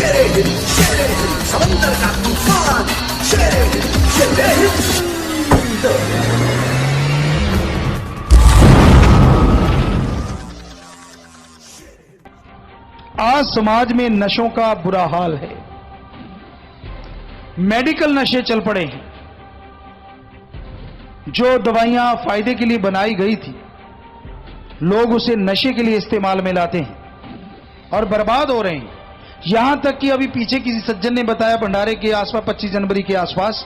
शेरे हिंद समंदर का तूफान, शेरे हिंद। आज समाज में नशों का बुरा हाल है। मेडिकल नशे चल पड़े हैं। जो दवाइयां फायदे के लिए बनाई गई थी, लोग उसे नशे के लिए इस्तेमाल में लाते हैं और बर्बाद हो रहे हैं। यहां तक कि अभी पीछे किसी सज्जन ने बताया भंडारे के आसपास 25 जनवरी के आसपास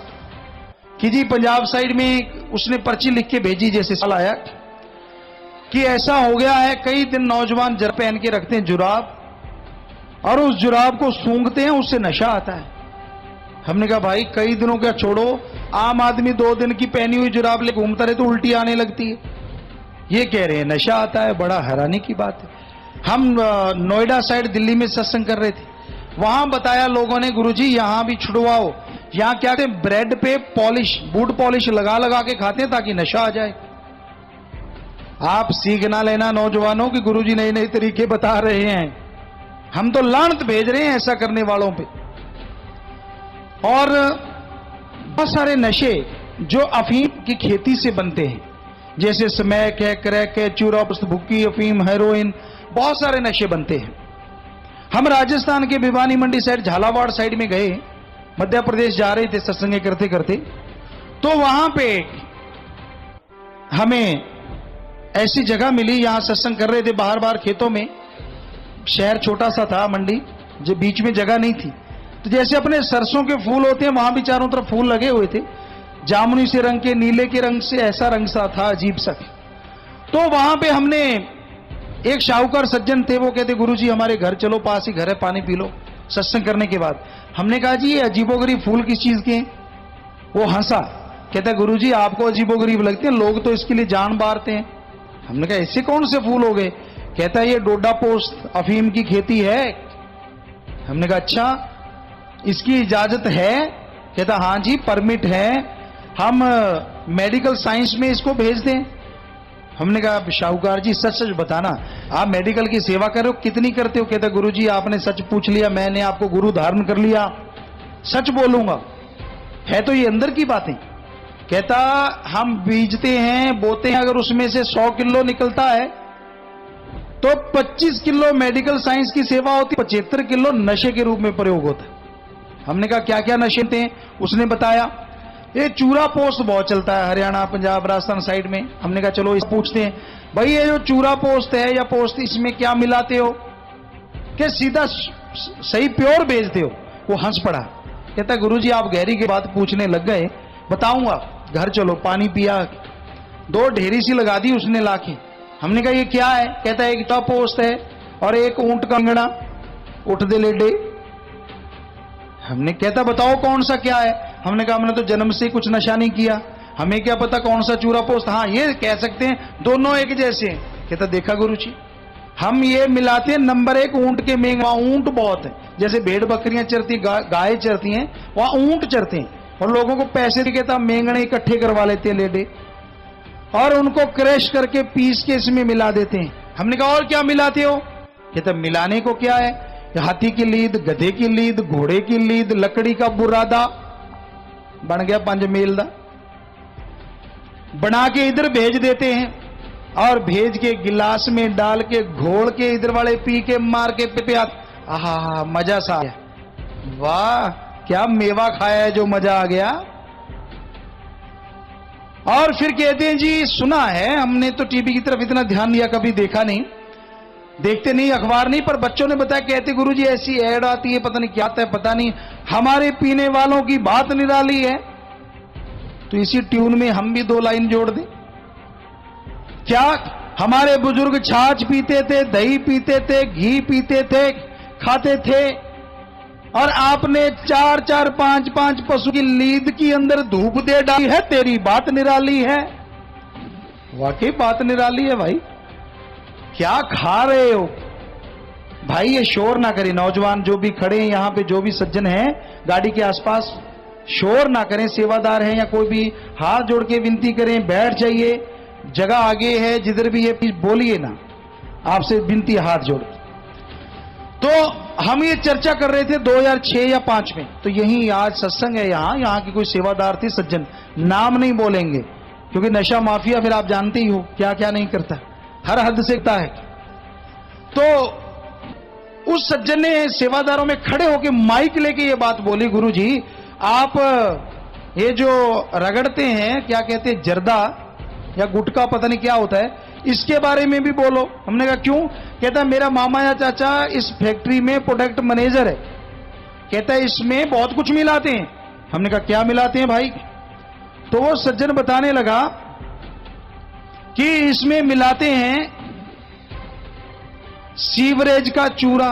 कि जी पंजाब साइड में उसने पर्ची लिख के भेजी, जैसे साल आया कि ऐसा हो गया है, कई दिन नौजवान जर पहन के रखते हैं जुराब और उस जुराब को सूंघते हैं, उससे नशा आता है। हमने कहा भाई कई दिनों का छोड़ो, आम आदमी 2 दिन की पहनी हुई जुराब ले घूमता रहे तो उल्टी आने लगती है। ये कह रहे हैं नशा आता है, बड़ा हैरानी की बात है। हम नोएडा साइड दिल्ली में सत्संग कर रहे थे, वहां बताया लोगों ने गुरुजी यहां भी छुड़वाओ। यहां क्या कहते हैं, ब्रेड पे पॉलिश, बूट पॉलिश लगा लगा के खाते हैं ताकि नशा आ जाए। आप सीख ना लेना नौजवानों कि गुरुजी नए नए तरीके बता रहे हैं। हम तो लानत भेज रहे हैं ऐसा करने वालों पे। और बहुत सारे नशे जो अफीम की खेती से बनते हैं, जैसे स्मैक है, क्रैक है, चूरस, भुक्की, अफीम, हेरोइन, बहुत सारे नशे बनते हैं। हम राजस्थान के भिवानी मंडी साइड, झालावाड़ साइड में गए, मध्य प्रदेश जा रहे थे सत्संग करते करते, तो वहां पे हमें ऐसी जगह मिली, यहां सत्संग कर रहे थे बाहर बाहर खेतों में। शहर छोटा सा था, मंडी जो बीच में जगह नहीं थी, तो जैसे अपने सरसों के फूल होते हैं वहां भी चारों तरफ फूल लगे हुए थे, जामुनी से रंग के, नीले के रंग से, ऐसा रंग सा था अजीब सा। तो वहां पे हमने एक शाहूकार सज्जन थे, वो कहते गुरुजी हमारे घर चलो, पास ही घर है, पानी पी लो सत्संग करने के बाद। हमने कहा जी ये अजीबोगरीब फूल किस चीज के हैं? वो हंसा, कहता गुरुजी आपको अजीबोगरीब लगते हैं, लोग तो इसके लिए जान बारते हैं। हमने कहा ऐसे कौन से फूल हो गए? कहता ये डोडा पोस्ट अफीम की खेती है। हमने कहा अच्छा इसकी इजाजत है? कहता हाँ जी परमिट है, हम मेडिकल साइंस में इसको भेज दें। हमने कहा शाहूकार जी सच सच बताना, आप मेडिकल की सेवा कर रहे हो, कितनी करते हो? कहता गुरुजी आपने सच पूछ लिया, मैंने आपको गुरु धारण कर लिया, सच बोलूंगा। है तो ये अंदर की बातें। कहता हम बीजते हैं, बोते हैं, अगर उसमें से 100 किलो निकलता है तो 25 किलो मेडिकल साइंस की सेवा होती, 75 किलो नशे के रूप में प्रयोग होता है। हमने कहा क्या क्या नशे थे? उसने बताया ये चूरा पोस्ट बहुत चलता है हरियाणा, पंजाब, राजस्थान साइड में। हमने कहा चलो इस पूछते हैं, भाई ये जो चूरा पोस्ट है या पोस्ट, इसमें क्या मिलाते हो? क्या सीधा सही प्योर बेचते हो? वो हंस पड़ा, कहता गुरुजी आप गहरी की बात पूछने लग गए, बताऊंगा, घर चलो। पानी पिया, 2 ढेरी सी लगा दी उसने लाके। हमने कहा ये क्या है? कहता एक टॉप पोस्ट है और एक ऊंट का अंगड़ा, उठ दे लेडे। हमने कहता बताओ कौन सा क्या है? हमने कहा हमने तो जन्म से कुछ नशा नहीं किया, हमें क्या पता कौन सा चूरा पोस्ट। हाँ ये कह सकते हैं दोनों एक जैसे हैं। कहता देखा गुरुजी हम ये मिलाते हैं नंबर 1 ऊंट के मेंग, वहां ऊंट बहुत है, जैसे भेड़ बकरियां चरती, गाय चरती हैं, वहां ऊंट चरते हैं और लोगों को पैसे दे, कहता मेंगने इकट्ठे करवा लेते हैं लेडे और उनको क्रैश करके पीस के इसमें मिला देते हैं। हमने कहा और क्या मिलाते हो? कहता मिलाने को क्या है, हाथी की लीद, गधे की लीद, घोड़े की लीद, लकड़ी का बुरादा, बन गया 5 मील दा, बना के इधर भेज देते हैं और भेज के गिलास में डाल के घोल के इधर वाले पी के मार के पे आहा मजा सा आया, वाह क्या मेवा खाया है जो मजा आ गया। और फिर कहते हैं जी सुना है, हमने तो टीवी की तरफ इतना ध्यान दिया कभी देखा नहीं, देखते नहीं, अखबार नहीं, पर बच्चों ने बताया, कहते गुरुजी ऐसी ऐड आती है, पता नहीं क्या आता है, पता नहीं, हमारे पीने वालों की बात निराली है। तो इसी ट्यून में हम भी 2 लाइन जोड़ दें क्या? हमारे बुजुर्ग छाछ पीते थे, दही पीते थे, घी पीते थे, खाते थे, और आपने 4-4, 5-5 पशु की लीद की अंदर धूप दे डाली है, तेरी बात निराली है। वाकई बात निराली है भाई, क्या खा रहे हो भाई? ये शोर ना करें नौजवान जो भी खड़े हैं यहां पे, जो भी सज्जन हैं गाड़ी के आसपास, शोर ना करें। सेवादार हैं या कोई भी, हाथ जोड़ के विनती करें, बैठ जाइए, जगह आगे है जिधर भी है, प्लीज बोलिए ना, आपसे विनती हाथ जोड़। तो हम ये चर्चा कर रहे थे 2006 या 5 में, तो यही आज सत्संग है यहाँ की कोई सेवादार थी सज्जन, नाम नहीं बोलेंगे क्योंकि नशा माफिया फिर आप जानते ही हो क्या क्या नहीं करता, हर हद से करता है। तो उस सज्जन ने सेवादारों में खड़े होकर माइक लेके ये बात बोली, गुरुजी आप ये जो रगड़ते हैं क्या कहते हैं जर्दा या गुटखा पता नहीं क्या होता है, इसके बारे में भी बोलो। हमने कहा क्यों? कहता मेरा मामा या चाचा इस फैक्ट्री में प्रोडक्ट मैनेजर है, कहता है इसमें बहुत कुछ मिलाते हैं। हमने कहा क्या मिलाते हैं भाई? तो वो सज्जन बताने लगा कि इसमें मिलाते हैं सीवरेज का चूरा।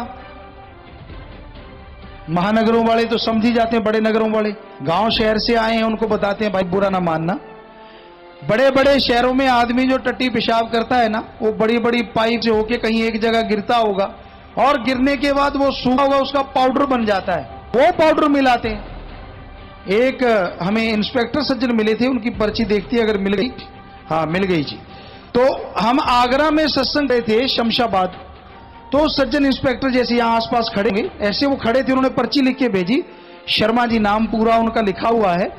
महानगरों वाले तो समझ ही जाते हैं, बड़े नगरों वाले, गांव शहर से आए हैं उनको बताते हैं भाई बुरा ना मानना। बड़े बड़े शहरों में आदमी जो टट्टी पेशाब करता है ना, वो बड़ी बड़ी पाइप से होके कहीं एक जगह गिरता होगा और गिरने के बाद वो सूखा होगा, उसका पाउडर बन जाता है, वो पाउडर मिलाते हैं। एक हमें इंस्पेक्टर सज्जन मिले थे, उनकी पर्ची देखती अगर मिल गई, हाँ मिल गई जी। तो हम आगरा में सत्संग गए थे शमशाबाद, तो सज्जन इंस्पेक्टर जैसे यहां आसपास खड़े होंगे ऐसे वो खड़े थे, उन्होंने पर्ची लिख के भेजी, शर्मा जी नाम पूरा उनका लिखा हुआ है,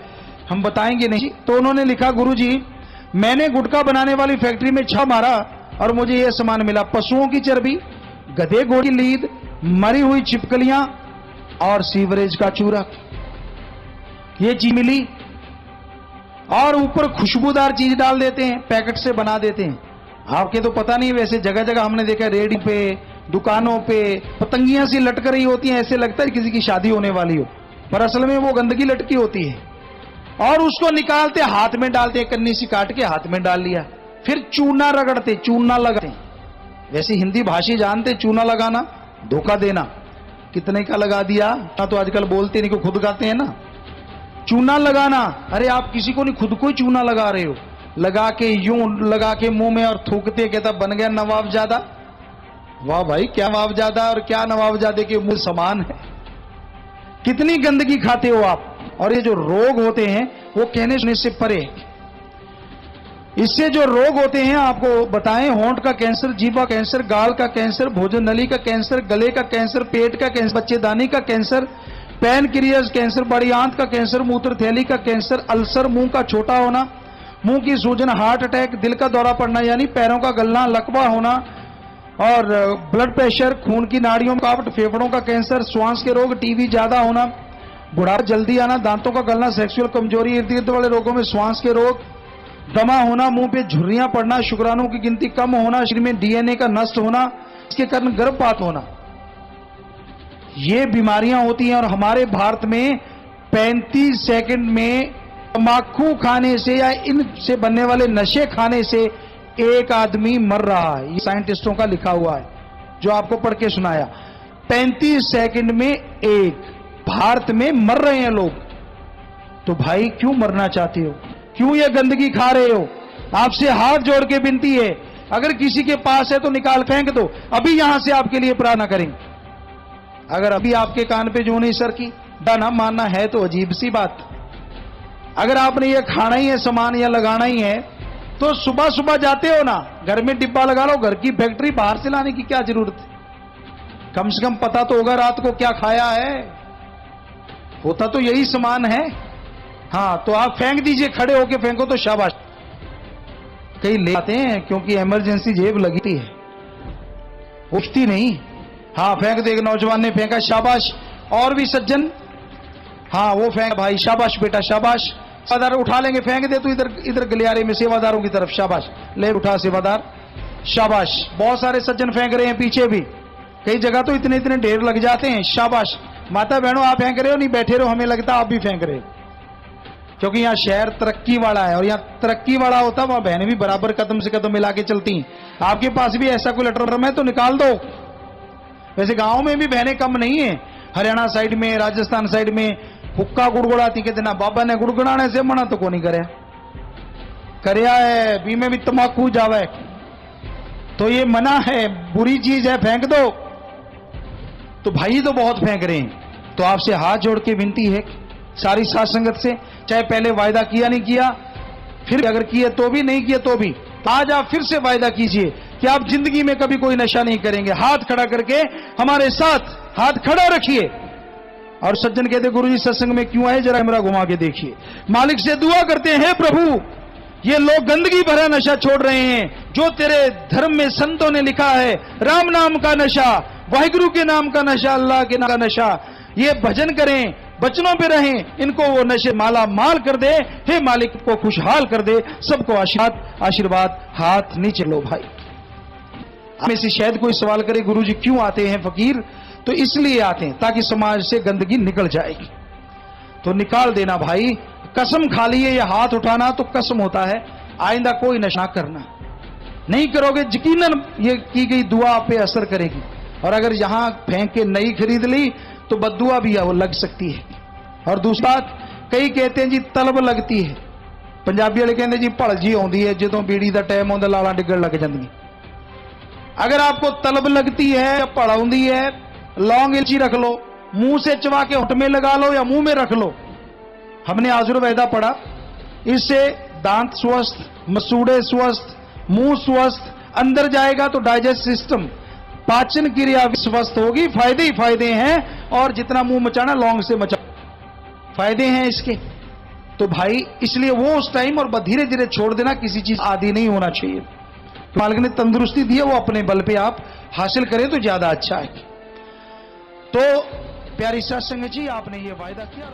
हम बताएंगे नहीं। तो उन्होंने लिखा गुरुजी मैंने गुटखा बनाने वाली फैक्ट्री में छापा मारा और मुझे यह सामान मिला, पशुओं की चर्बी, गधे घोड़ी लीद, मरी हुई छिपकलियां और सीवरेज का चूरा, ये चीज मिली। और ऊपर खुशबूदार चीज डाल देते हैं, पैकेट से बना देते हैं। आपके तो पता नहीं, वैसे जगह जगह हमने देखा रेडी पे दुकानों पे पतंगियां सी लटक रही होती हैं, ऐसे लगता है किसी की शादी होने वाली हो, पर असल में वो गंदगी लटकी होती है। और उसको निकालते हाथ में डालते, कन्नी सी काट के हाथ में डाल लिया, फिर चूना रगड़ते, चूना लगाते। वैसे हिंदी भाषी जानते चूना लगाना धोखा देना, कितने का लगा दिया ना, तो आजकल बोलते नहीं को खुद गाते हैं ना चूना लगाना। अरे आप किसी को नहीं, खुद को ही चूना लगा रहे हो, लगा के यूं लगा के मुंह में और थूकते, कहता बन गया नवाबजादा। वाह भाई क्या नवाबजादा और क्या नवाबजादे के मुंह समान है, कितनी गंदगी खाते हो आप। और ये जो रोग होते हैं वो कहने सुनने से परे, इससे जो रोग होते हैं आपको बताएं, होंठ का कैंसर, जीवा कैंसर, गाल का कैंसर, भोजन नली का कैंसर, गले का कैंसर, पेट का कैंसर, बच्चेदानी का कैंसर, पैनक्रियाज कैंसर, बड़ी आंत का कैंसर, मूत्र थैली का कैंसर, अल्सर, मुंह का छोटा होना, मुंह की सूजन, हार्ट अटैक, दिल का दौरा पड़ना यानी पैरों का गलना, लकवा होना, और ब्लड प्रेशर, खून की नाड़ियों में रुकावट, फेफड़ों का कैंसर, श्वास के रोग, टीबी ज्यादा होना, बुढ़ापा जल्दी आना, दांतों का गलना, सेक्सुअल कमजोरी, इर्द गिर्द वाले रोगों में श्वास के रोग, दमा होना, मुंह पे झुर्रियां पड़ना, शुक्राणुओं की गिनती कम होना, शरीर में डीएनए का नष्ट होना, इसके कारण गर्भपात होना, ये बीमारियां होती हैं। और हमारे भारत में 35 सेकंड में तंबाकू खाने से या इनसे बनने वाले नशे खाने से एक आदमी मर रहा है, ये साइंटिस्टों का लिखा हुआ है जो आपको पढ़ के सुनाया। 35 सेकंड में एक भारत में मर रहे हैं लोग। तो भाई क्यों मरना चाहते हो, क्यों ये गंदगी खा रहे हो? आपसे हाथ जोड़ के विनती है, अगर किसी के पास है तो निकाल फेंक दो, अभी यहां से आपके लिए प्रार्थना करेंगे। अगर अभी आपके कान पे जो नहीं सर की ना मानना है तो अजीब सी बात। अगर आपने ये खाना ही है सामान या लगाना ही है तो सुबह सुबह जाते हो ना, घर में डिब्बा लगा लो, घर की फैक्ट्री बाहर से लाने की क्या जरूरत है? कम से कम पता तो होगा रात को क्या खाया है, होता तो यही सामान है। हाँ तो आप फेंक दीजिए, खड़े होके फेंको तो शाबाश। कई ले आते हैं क्योंकि इमरजेंसी जेब लगती है, उठती नहीं। हाँ फेंक दे, नौजवान ने फेंका, शाबाश। और भी सज्जन, हाँ वो फेंक भाई, शाबाश बेटा शाबाश। सेवादार उठा लेंगे, फेंक दे तो इधर इधर गलियारे में सेवादारों की तरफ, शाबाश ले उठा सेवादार, शाबाश। बहुत सारे सज्जन फेंक रहे हैं पीछे भी, कई जगह तो इतने इतने ढेर लग जाते हैं, शाबाश। माता बहनों आप फेंक रहे हो, नहीं बैठे रहो, हमें लगता आप भी फेंक रहे हो, क्योंकि यहाँ शहर तरक्की वाला है और यहाँ तरक्की वाला होता, वहां बहनें भी बराबर कदम से कदम मिला के चलती हैं। आपके पास भी ऐसा कोई लटर है तो निकाल दो। वैसे गांव में भी बहनें कम नहीं है, हरियाणा साइड में, राजस्थान साइड में हुक्का गुड़गुड़ाती, कहते ना बाबा ने गुड़गुड़ाने से मना तो को नहीं करया है, बी में भी तंबाकू जावे तो ये मना है, बुरी चीज है, फेंक दो। तो भाई तो बहुत फेंक रहे हैं। तो आपसे हाथ जोड़ के विनती है सारी साथ संगत से, चाहे पहले वायदा किया नहीं किया, फिर अगर किया तो भी, नहीं किया तो भी, आज आप फिर से वायदा कीजिए कि आप जिंदगी में कभी कोई नशा नहीं करेंगे। हाथ खड़ा करके हमारे साथ हाथ खड़ा रखिए। और सज्जन कहते गुरुजी सत्संग में क्यों आए, जरा कैमरा घुमा के देखिए। मालिक से दुआ करते हैं, प्रभु ये लोग गंदगी भरा नशा छोड़ रहे हैं, जो तेरे धर्म में संतों ने लिखा है, राम नाम का नशा, वाहिगुरु के नाम का नशा, अल्लाह के नाम का नशा, ये भजन करें, बचनों पे रहें, इनको वो नशे माला माल कर दे। हे मालिक को खुशहाल कर दे। सबको आशीर्वाद हाथ नीचे लो भाई। में से शायद कोई सवाल करे गुरुजी क्यों आते हैं फकीर, तो इसलिए आते हैं ताकि समाज से गंदगी निकल जाएगी। तो निकाल देना भाई, कसम खा लिए। ये हाथ उठाना तो कसम होता है, आइंदा कोई नशा करना नहीं करोगे, यकीनन ये की गई दुआ आप पे असर करेगी। और अगर यहां फेंक के नई खरीद ली तो बद्दुआ भी वो लग सकती है। और दूसरी बात, कई कहते हैं जी तलब लगती है, पंजाबी वाले कहते जी भड़ जी आउंदी है, जदों बीड़ी का टाइम आउंदा लाला डिगण लग जांदी। अगर आपको तलब लगती है या भड़ आउंदी है, लौंग इलायची रख लो, मुंह से चबा के होंठ में लगा लो या मुंह में रख लो। हमने आयुर्वेदा पढ़ा, इससे दांत स्वस्थ, मसूड़े स्वस्थ, मुंह स्वस्थ, अंदर जाएगा तो डाइजेस्ट सिस्टम, पाचन क्रिया भी स्वस्थ होगी। फायदे ही फायदे हैं। और जितना मुंह मचाना लौंग से मचा, फायदे हैं इसके। तो भाई इसलिए वो उस टाइम और धीरे धीरे छोड़ देना, किसी चीज आदी नहीं होना चाहिए। तो मालिक ने तंदुरुस्ती दी है, वो अपने बल पे आप हासिल करें तो ज्यादा अच्छा है। तो प्यारी सत्संग जी, आपने ये वायदा किया।